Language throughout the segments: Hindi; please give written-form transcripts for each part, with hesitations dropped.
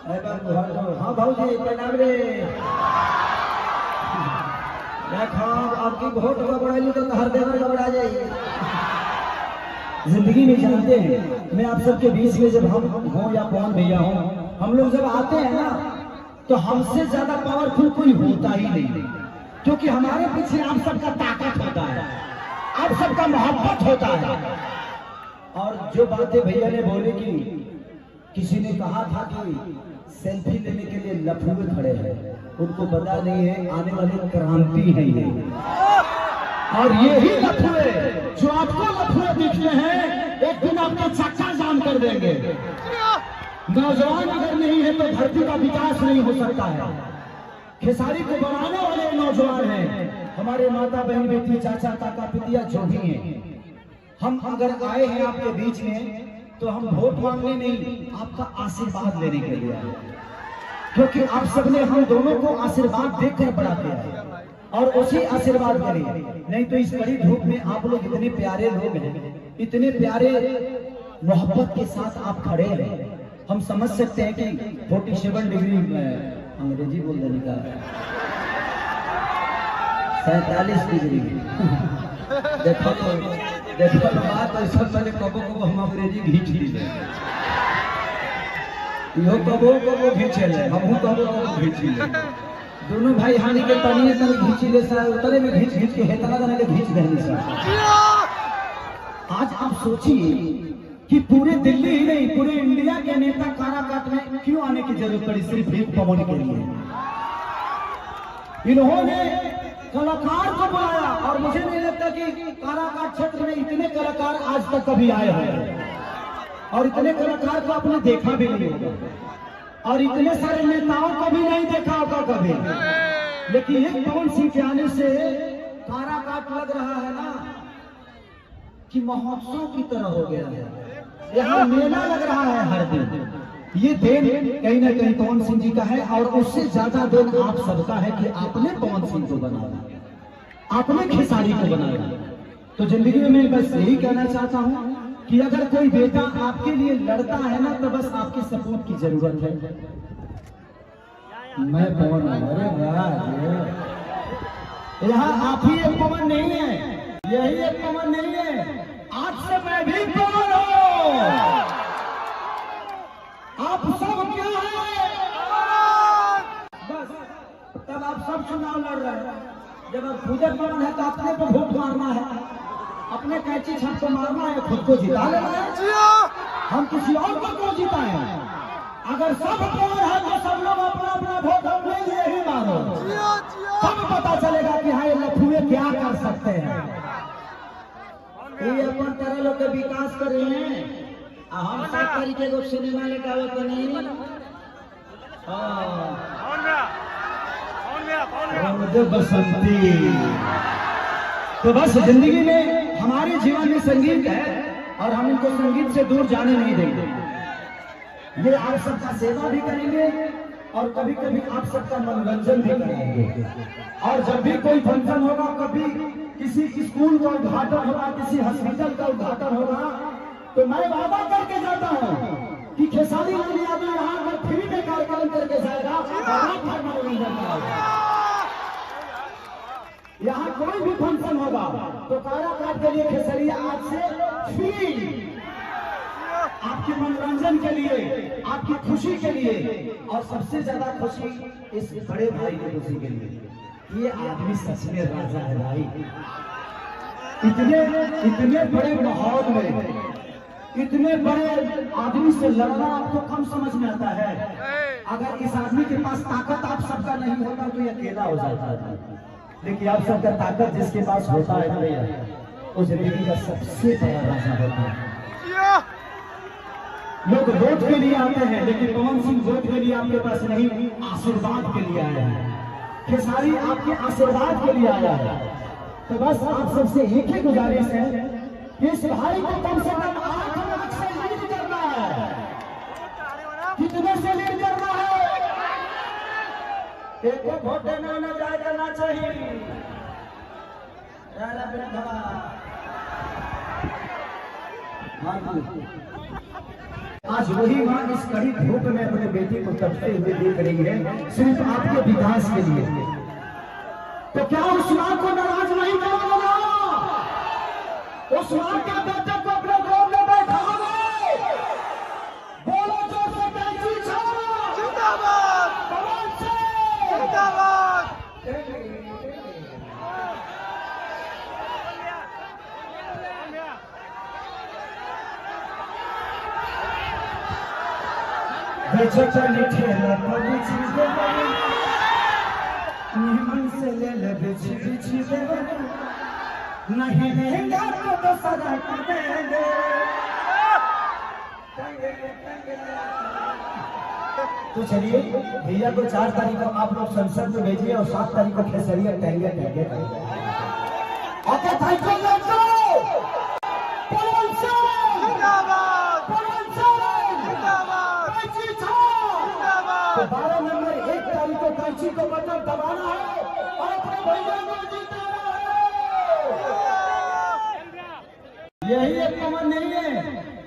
हाँ भाजी प्रणाम रे। आपकी वोट गड़बड़ाई तो हर देवर गड़बड़ा जाएगी। जिंदगी में जानते हैं, मैं आप सबके बीच में जब हम हों या कौन भैया हों, हम लोग जब आते हैं ना तो हमसे ज्यादा पावरफुल कोई होता ही नहीं, क्योंकि हमारे पीछे आप सबका ताकत होता है, आप सबका मोहब्बत होता है। और जो बातें भैया ने बोली कि किसी ने कहा था कि सेल्फी लेने के लिए लफुए खड़े हैं, उनको पता नहीं है आने वाली क्रांति है ये। और यही लफुए जो आपको लफुए दिखते हैं, एक दिन आपको चक्का जाम कर देंगे। नौजवान अगर नहीं है तो धरती का विकास नहीं हो सकता है। खेसारी को बनाने वाले नौजवान हैं, हमारे माता बहन बेटी चाचा काका पितिया जो भी हैं। हम अगर आए हैं आपके बीच में तो हम वोट मांगने नहीं, आपका आशीर्वाद लेने के लिए आए, क्योंकि आप सबने हम दोनों को आशीर्वाद देकर बड़ा किया और उसी आशीर्वाद करिए। नहीं तो इस बड़ी धूप में आप लोग इतने प्यारे लोग हैं, इतने प्यारे मोहब्बत के साथ आप खड़े हैं। हम समझ सकते हैं कि 47 डिग्री अंग्रेजी बोल देने का 47 डिग्री देखो बात ऐसा पहले कबो कबो हम अंग्रेजी घींच लीजिए, यो कबो कबो खींचे ले, हम कबो कबो खींच ले। दोनों भाई हानि के तनिए तक घींच ले सा, उतरे में घींच घींच के हेतना देने के घींच देने सा। आज आप सोचिए कि पूरे दिल्ली ही नहीं पूरे इंडिया के नेता काराकाट में क्यों आने की जरूरत पड़ी, सिर्फ एक पवन के लिए। इन्होंने कलाकार को बुलाया और मुझे नहीं लगता कि काराकाट क्षेत्र में इतने कलाकार आज तक कभी आए हैं, और इतने कलाकार को आपने देखा भी नहीं होगा, और इतने सारे नेताओं को भी नहीं देखा होगा कभी। लेकिन एक पवन सिंह के आने से काराकाट लग रहा है ना कि महोत्सव की तरह हो गया है, यहाँ मेला लग रहा है हर दिन। ये देन कहीं ना कहीं पवन सिंह जी का है, और उससे ज्यादा देन आप सबका है कि आपने पवन सिंह को बनाया, आपने खेसारी को बनाया। तो जिंदगी में मैं बस यही कहना चाहता हूँ कि अगर कोई बेटा आपके लिए लड़ता है ना तो बस आपके सपोर्ट की जरूरत है। मैं पवन, अरे यहाँ आप ही एक पवन नहीं है, यही एक पवन नहीं है, आज से मैं भी पवन हूँ। आप सब क्या है, बस तब आप सब चुनाव लड़ रहे हैं। जब आप खुद पवन है तो अपने को वोट मारना है, अपने कैची छत को मारना है, खुद को जिता लेना है। हम किसी और को क्यों जिताएं? अगर सब पवन है तो सब लोग अपना अपना वोट अपने लिए ही मारो, तब पता चलेगा कि हाँ ये लफुए क्या कर सकते हैं। ये अपन तरह लोग के विकास कर रहे हैं, हम सब तरीके को सिनेमा लेकर आवत नहीं। बसंती तो बस जिंदगी में हमारे जीवन में संगीत है और हम इनको संगीत से दूर जाने नहीं देंगे। ये आप सबका सेवा भी करेंगे और कभी कभी आप सबका मनोरंजन भी करेंगे। और जब भी कोई फंक्शन होगा, कभी किसी स्कूल का उद्घाटन होगा, किसी हॉस्पिटल का उद्घाटन होगा, तो मैं वादा करके जाता हूँ कि खेसारी लाल यादव यहाँ पर फ्री में कार्यक्रम करके जाएगा। यहाँ कोई भी फंक्शन होगा तो काराकाट के लिए खेसरिया आज से फ्री, आपके मनोरंजन के लिए, आपकी खुशी के लिए, और सबसे ज्यादा खुशी इस बड़े भाई की खुशी के लिए। ये आदमी सच में राजा है भाई। इतने बड़े माहौल में इतने बड़े आदमी से लड़ना आपको कम समझ में आता है। अगर इस आदमी के पास ताकत आप सबका नहीं होता तो ये अकेला हो जाता है, लेकिन आप सबका ताकत जिसके पास होता है ना भैया, वो जिंदगी का सबसे बड़ा राजा होता है। लोग वोट के लिए आते हैं, लेकिन पवन सिंह वोट के लिए आपके पास नहीं, आशीर्वाद के लिए आया है। खेसारी आपके आशीर्वाद के लिए आया है। तो बस आप सबसे एक ही गुजारिश है कि इस भाई को कम से कम 8 लाख से लीड करना है। कितने से लीड करना है? एक वोट देना न जाए करना चाहिए। आज वही माँ इस कड़ी धूप में अपने बेटे को तपते हुए देख रही है, सिर्फ आपके विकास के लिए। तो क्या उस माँ को नाराज नहीं करोगे? उस माँ के बेटे को अपने गोद में बैठाओगे? बोलो जोर से, कैंची छाओ जिंदाबाद, कमाल से जिंदाबाद। बेचैनी ठेला पर बिछी दे, निमन से ले ले बिछी बिछी दे, नहीं देंगे तो सदा कर देंगे। तो चलिए भैया को 4 तारीख को आप लोग संसद में भेजिए और 7 तारीख को Khesariya Tahlia Tahlia okay. Thank you दोस्तों। तो 12 नंबर 1 तारीख को कैंची को बटन दबाना है और अपने भैया को जीताना है। यही एक पवन नहीं है,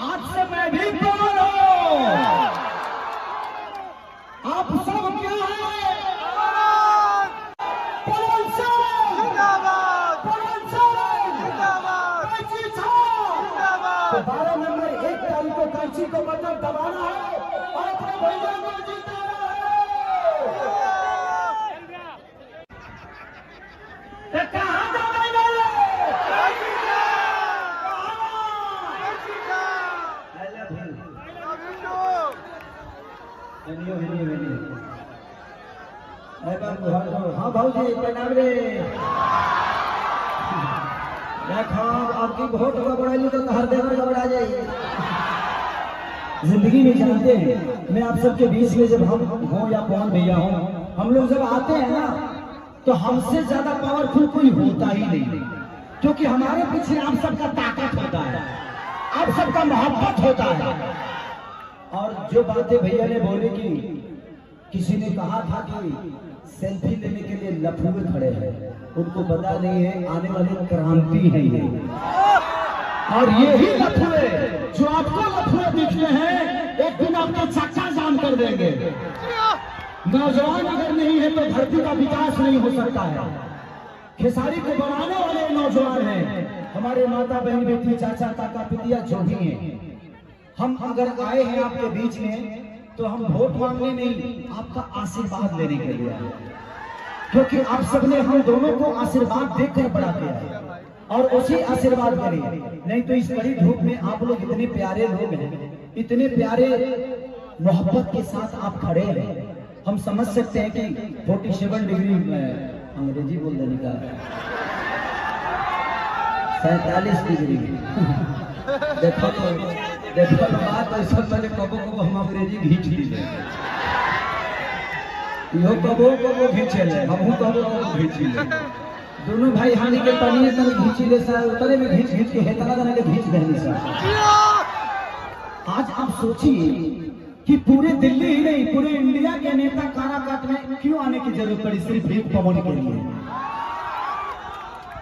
आज से मैं भी पवन हूँ। आप सब क्या है? पवन सिंह जिंदाबाद, पवन सिंह जिंदाबाद, कैंची छाओ जिंदाबाद। तो 12 नंबर 1 तारीख को कैंची को बटन दबाना है और अपने भैया को जीताना। हाँ भाजी प्रणाम रे। आपकी वोट गड़बड़ाई तो हर देवर गड़बड़ा जाए। जिंदगी में जानते हैं, मैं आप सबके बीच में जब हम हों या कौन भैया हों, हम लोग जब आते हैं ना तो हमसे ज्यादा पावरफुल कोई होता ही नहीं, क्योंकि हमारे पीछे आप सबका ताकत होता है, आप सबका मोहब्बत होता है। और जो बातें भैया ने बोली कि किसी ने कहा था कि सेल्फी लेने के लिए लफुए खड़े हैं, उनको पता नहीं है आने वाली क्रांति है ये। और यही लफुए जो आपको लफुए दिखते हैं, एक दिन आपके चक्का जाम कर देंगे। नौजवान अगर नहीं है तो धरती का विकास नहीं हो सकता है। खेसारी को बनाने वाले नौजवान हैं, हमारे माता बहन बेटी चाचा काका पितिया जो भी हैं। हम अगर आए हैं आपके बीच में तो हम वोट मांगने नहीं, आपका आशीर्वाद लेने के लिए आए, क्योंकि आप सबने हम दोनों को आशीर्वाद देकर बड़ा किया है और उसी आशीर्वाद करिए। नहीं तो इस कड़ी धूप में आप लोग इतने प्यारे लोग हैं, इतने प्यारे मोहब्बत के साथ आप खड़े हैं। हम समझ सकते हैं कि 47 डिग्री अंग्रेजी बोल देने का 47 डिग्री देखो बात ऐसा पहले कबो कबो हम अंग्रेजी घींच लीजिए, यो कबो कबो घींचे ले, हमहू कबो कबो घींच ले। दोनों भाई हानि के तनिए तन घींची ले सा, उतरे में घींच घींच के हेतला देने के घींच देनी सा। आज आप सोचिए कि पूरे दिल्ली ही नहीं, पूरे इंडिया के नेता काराकाट में क्यों आने की जरूरत पड़ी सिर्फ एक पवन के लिए।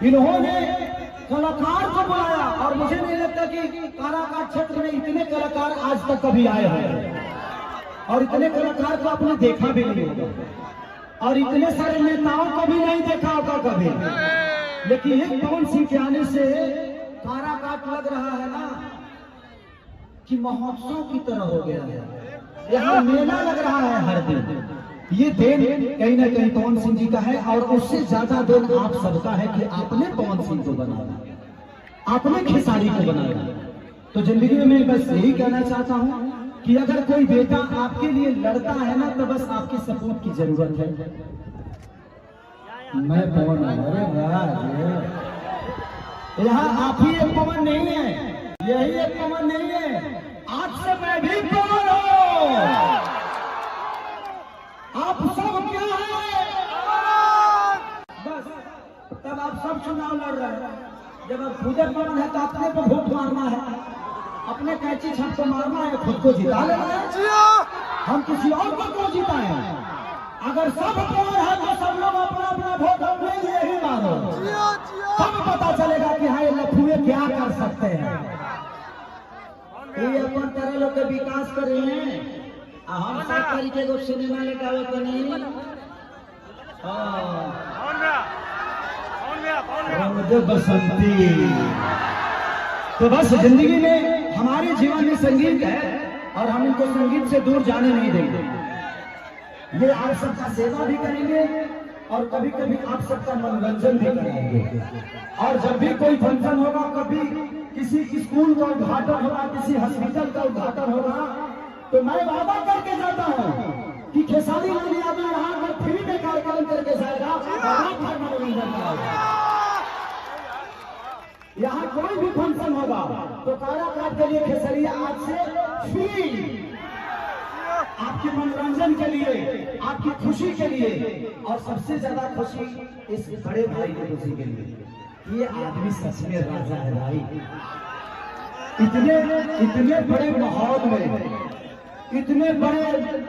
इन्होंने कलाकार को बुलाया और मुझे नहीं लगता कि काराकाट क्षेत्र में इतने कलाकार आज तक कभी आए हैं, और इतने कलाकार को आपने देखा भी नहीं होगा, और इतने सारे नेताओं को भी नहीं देखा होगा कभी। लेकिन एक पवन सिंह के आने से काराकाट लग रहा है ना कि महोत्सव की तरह हो गया है, यहाँ मेला लग रहा है हर दिन। ये देन कहीं ना कहीं पवन सिंह जी का है, और उससे ज्यादा देन आप सबका है कि आपने पवन सिंह को बनाया, आपने खेसारी को बनाया। तो जिंदगी में मैं बस यही कहना चाहता हूँ कि अगर कोई बेटा आपके लिए लड़ता है ना तो बस आपकी सपोर्ट की जरूरत है। मैं पवन, अरे यहाँ आप ही एक पवन नहीं है, यही एक पवन नहीं है, आज से मैं भी पवन हूँ। आप सब क्या है? बस तब आप सब चुनाव लड़ रहे हैं। जब आप खुद पवन है तो अपने पर वोट मारना है, अपने कैंची छत को मारना है, खुद को जिता लेना है। हम किसी और को क्यों जिताएं? अगर सब पवन है तो सब लोग अपना अपना वोट अपने लिए ही मारो, तब पता चलेगा कि हाँ ये लफुए क्या कर सकते हैं। ये अपन तरह लोग के विकास कर रहे हैं। हम सब तरीके को सिनेमा लेकर आवत नहीं। बसंती तो बस जिंदगी में हमारे जीवन में संगीत है और हम इनको संगीत से दूर जाने नहीं देंगे। ये आप सबका सेवा भी करेंगे और कभी कभी आप सबका मनोरंजन भी करेंगे। और जब भी कोई फंक्शन होगा, कभी किसी स्कूल का उद्घाटन होगा, किसी हॉस्पिटल का उद्घाटन होगा, तो मैं वादा करके जाता हूँ कि खेसारी लाल यादव यहाँ पर फ्री में कार्यक्रम करके जाएगा। मनोरंजन कराएगा। यहाँ कोई भी फंक्शन होगा तो काराकाट के लिए खेसरिया आज से फ्री, आपके मनोरंजन के लिए, आपकी खुशी के लिए। और सबसे ज्यादा खुशी इस बड़े भाई की खुशी के लिए। ये आदमी सच में राजा है भाई। इतने बड़े माहौल में इतने बड़े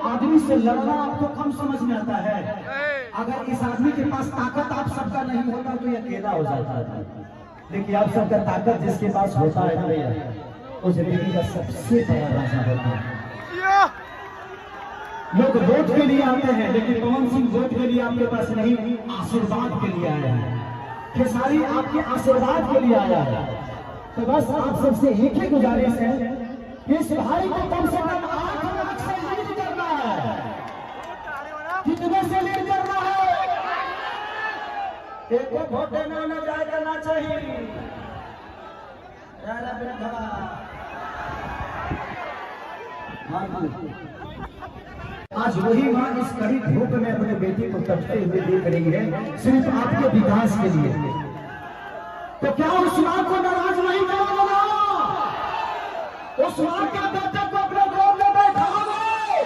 आदमी से लड़ना आपको कम समझ में आता है। अगर इस आदमी के पास ताकत आप सबका नहीं होता तो ये अकेला हो जाता है। लेकिन आप सबका ताकत जिसके पास होता है ना भैया, वो जिंदगी का सबसे बड़ा राजा होता है। लोग वोट के लिए आते हैं, लेकिन पवन सिंह वोट के लिए आपके पास नहीं, आशीर्वाद के लिए आया है। खेसारी आपके आशीर्वाद के लिए आया है। तो बस आप सबसे एक ही गुजारिश है कि इस भाई को कम से कम 8 लाख से लीड करना है। कितने से लीड करना है? एक वोट देना न जाए करना चाहिए। आज वही माँ इस कड़ी धूप में अपने बेटी को तपते हुए देख रही है, सिर्फ आपके विकास के लिए। तो क्या उस माँ को नाराज नहीं करोगे? उस माँ के बेटे को अपने गोद में बैठाओगे?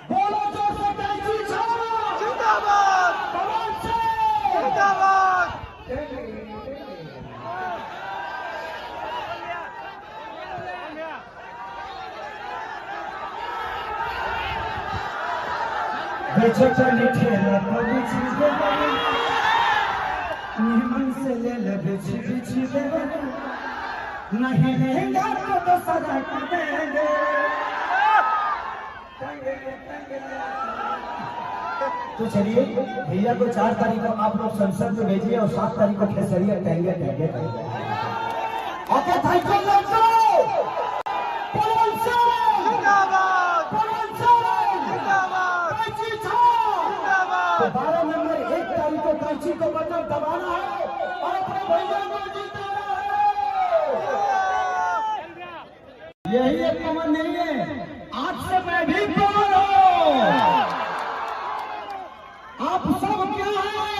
बोलो जोर से कैची छाओ जिंदाबाद, पवन सिंह जिंदाबाद। बेचैनी ठेला तो बिछी दे, निमन से ले ले बिछी दे, नहीं लेगा तो सजा देंगे। तो चलिए भैया को 4 तारीख को आप लोग संसद में भेजिए और 7 तारीख को खेसरिया टहंगे टहंगे ओके। थैंक यू दोस्तों। पवन सिंह जिंदाबाद, पवन सिंह जिंदाबाद, कैची छाओ जिंदाबाद। तो 12 नंबर 1 तारीख को कैची को बटन दबाना है और अपने भैया को जीताना है। यही एक पवन नहीं है, आज से मैं भी पवन हूँ। आप सब क्या है?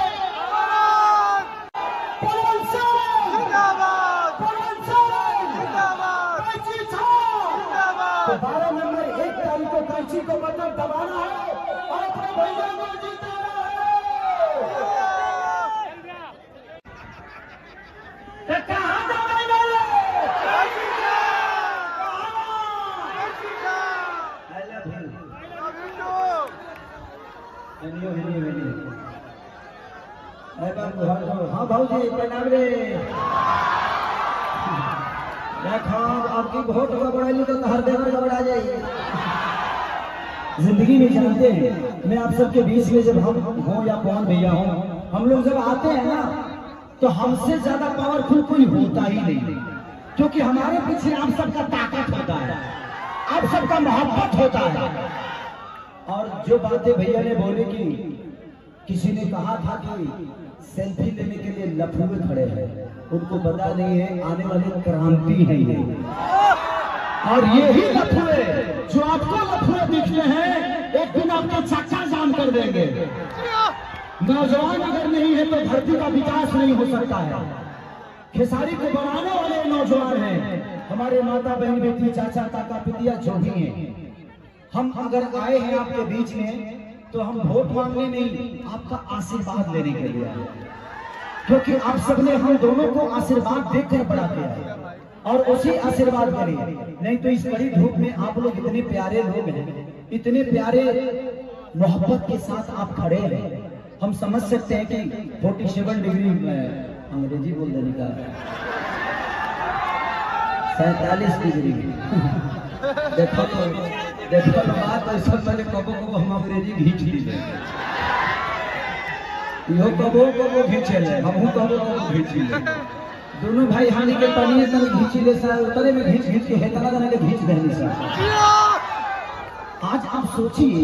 पवन सिंह जिंदाबाद, पवन सिंह जिंदाबाद, कैची छाओ जिंदाबाद। तो 12 नंबर 1 तारीख को कैची को बटन दबाना है और अपने भैया को जीताना है। कहाँ जाएंगे? हाँ भाऊ जी प्रणाम रे। आपकी वोट गड़बड़ाई तो हर देवर गड़बड़ा जाएगी। जिंदगी में जानते हैं, मैं आप सबके बीच में जब हम हों या कौन भैया हों, हम लोग जब आते हैं ना तो हमसे ज्यादा पावरफुल कोई होता ही नहीं, क्योंकि हमारे पीछे आप सबका ताकत होता है, आप सबका मोहब्बत होता है। और जो बातें भैया ने बोली कि किसी ने कहा था कि सेल्फी लेने के लिए लफुए खड़े हैं, उनको पता नहीं है आने वाली क्रांति है ये। और यही लफुए जो आपको लफुए दिखते हैं, एक दिन आपको चक्का जाम कर देंगे। नौजवान अगर नहीं है तो धरती का विकास नहीं हो सकता है। खेसारी को बनाने वाले नौजवान हैं, हमारे माता बहन बेटी चाचा काका पितिया जो भी हैं। हम अगर आए हैं आपके बीच में तो हम वोट मांगने नहीं, आपका आशीर्वाद लेने के लिए आए, क्योंकि आप सबने हम दोनों को आशीर्वाद देकर बड़ा किया है और उसी आशीर्वाद करिए। नहीं तो इस कड़ी धूप में आप लोग इतने प्यारे लोग हैं, इतने प्यारे मोहब्बत के साथ आप खड़े हैं। हम समझ सकते हैं कि 47 डिग्री अंग्रेजी बोल देने का 47 डिग्री। देखो तो बात ऐसा पहले कबो कबो हम अंग्रेजी घींच ली, यो कबो कबो घींचे ले, हमहू कबो कबो घींच ले। दोनों भाई हानि के तनिए तक घींच ले सा, उतरे में घींच घींच के हेतना जना के घींच देनी सा। आज आप सोचिए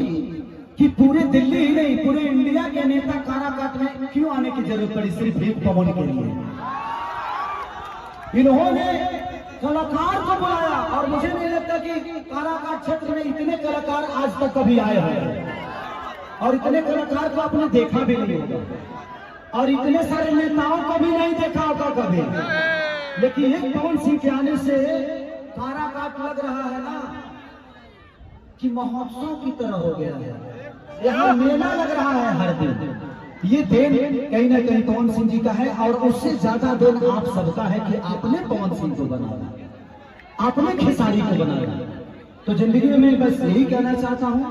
कि पूरे दिल्ली ही नहीं पूरे इंडिया के नेता काराकाट में क्यों आने की जरूरत पड़ी सिर्फ एक पवन के लिए। इन्होंने कलाकार को बुलाया और मुझे नहीं लगता कि काराकाट क्षेत्र में इतने कलाकार आज तक कभी आए हैं और इतने कलाकार को आपने देखा भी नहीं होगा और इतने सारे नेताओं को भी नहीं देखा होगा कभी। लेकिन एक पवन सिंह के आने से काराकाट लग रहा है ना कि महोत्सव की तरह हो गया है। यहाँ मेला लग रहा है हर दिन। ये देन कहीं ना कहीं पवन सिंह जी का है और उससे ज्यादा देन आप सबका है कि आपने पवन सिंह को बनाया, आपने खेसारी को बनाया। तो जिंदगी में मैं बस यही कहना चाहता हूँ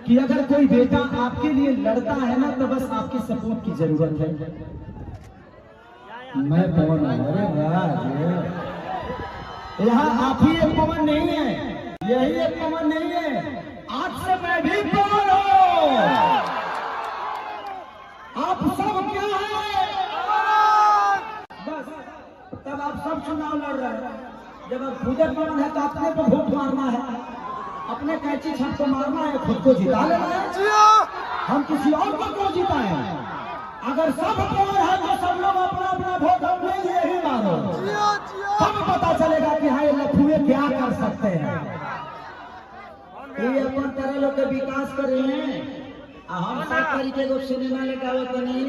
कि अगर कोई बेटा आपके लिए लड़ता है ना तो बस आपकी सपोर्ट की जरूरत है। मैं पवन, अरे वाह, यहाँ आप ही एक पवन नहीं है, यही एक पवन नहीं है, आज से मैं भी पवन हूँ। आप सब क्या है? बस तब आप सब चुनाव लड़ रहे हैं। जब आप खुद पवन है तो अपने पर वोट मारना है, अपने कैची छत को मारना है, खुद को जिता लेना है। हम किसी और को क्यों जिताएं? अगर सब पवन है तो सब लोग अपना अपना वोट अपने लिए ही मारो, तब पता चलेगा कि हाँ ये लफुए क्या कर सकते हैं। ये अपन तरह लोग के विकास कर रहे हैं। हम सब तरीके को सिनेमा लेकर आवत नहीं।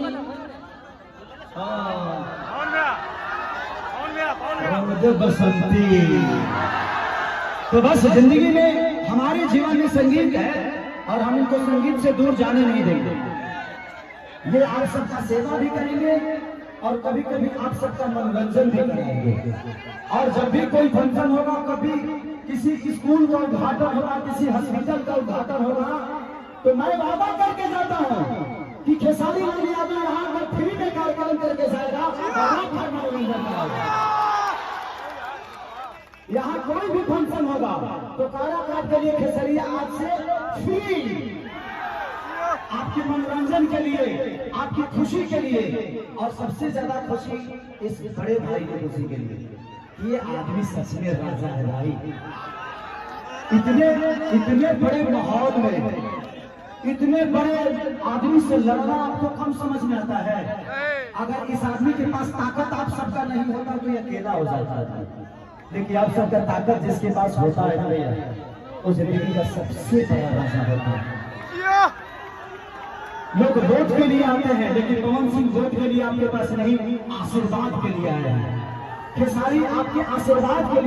बसंती तो बस जिंदगी में हमारे जीवन में संगीत है और हम इनको संगीत से दूर जाने नहीं देंगे। ये आप सबका सेवा भी करेंगे और कभी कभी आप सबका मनोरंजन भी करेंगे। और जब भी कोई फंक्शन होगा, कभी किसी स्कूल का उद्घाटन होगा, किसी हॉस्पिटल का उद्घाटन होगा, तो मैं वादा करके जाता हूँ कि खेसारी लाल यादव यहाँ पर फ्री में कार्यक्रम करके जाएगा और मनोरंजन कराएगा। यहाँ कोई भी फंक्शन होगा तो काराकाट के लिए खेसरिया आज से फ्री, आपके मनोरंजन के लिए, आपकी खुशी के लिए। और सबसे ज्यादा खुशी इस बड़े भाई की खुशी के लिए। ये आदमी सच में राजा है भाई। इतने बड़े माहौल में इतने बड़े आदमी से लड़ना आपको कम समझ में आता है। अगर इस आदमी के पास ताकत आप सबका नहीं होता तो ये अकेला हो जाता है। लेकिन आप सबका ताकत जिसके पास होता है ना भैया, वो जिंदगी का सबसे बड़ा राजा होता है। लोग वोट के लिए आते हैं लेकिन पवन सिंह वोट के लिए आपके पास नहीं, आशीर्वाद के लिए आए हैं। खेसारी आपके आशीर्वाद के लिए